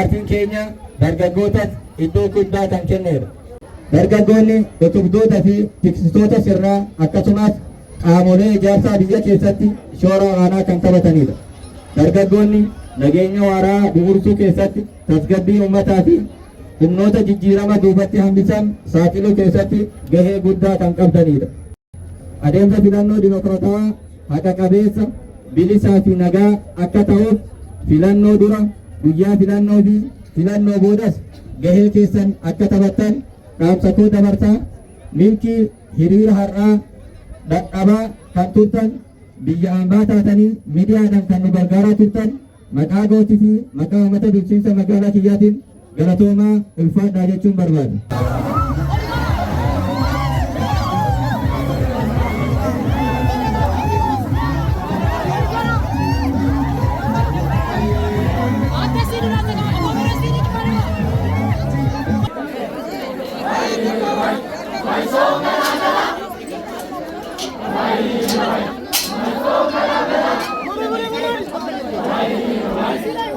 paartiin keenya dargaggootas iddoo guddaa kan kennedha. Dargaggoonni utubdoota fi tiksitoota sirnaa akkasumas qaamolee ijaarsaa biyya keessatti shoora olaanaa kan taphatanidha. Dargaggoonni nageenya waaraa bu'uursuu keessatti tasgabbii uummataa fi humnoota jijjiirama duubatti hambisan saaxiluu keessatti gahee guddaa kan qabdanidha. Adeemsa filannoo dimokiraatawaa haqa qabeessa bilisaa fi nagaa akka ta'uuf filannoo dura guyyaa filannoo fi filannoo boodas gahee keessan akka taphattan dhaamsa koo dabarsaa. Milkii hiriira har'aa dadhabaa kan turtan biyya hambaa taatanii miidiyaadhaan kan nu gargaaraa turtan maqaa gootii fi maqaa uummata bulchiinsa magaalaa kiyyaatiin galatoomaa ulfaadhaa jechuun barbaada. Vai,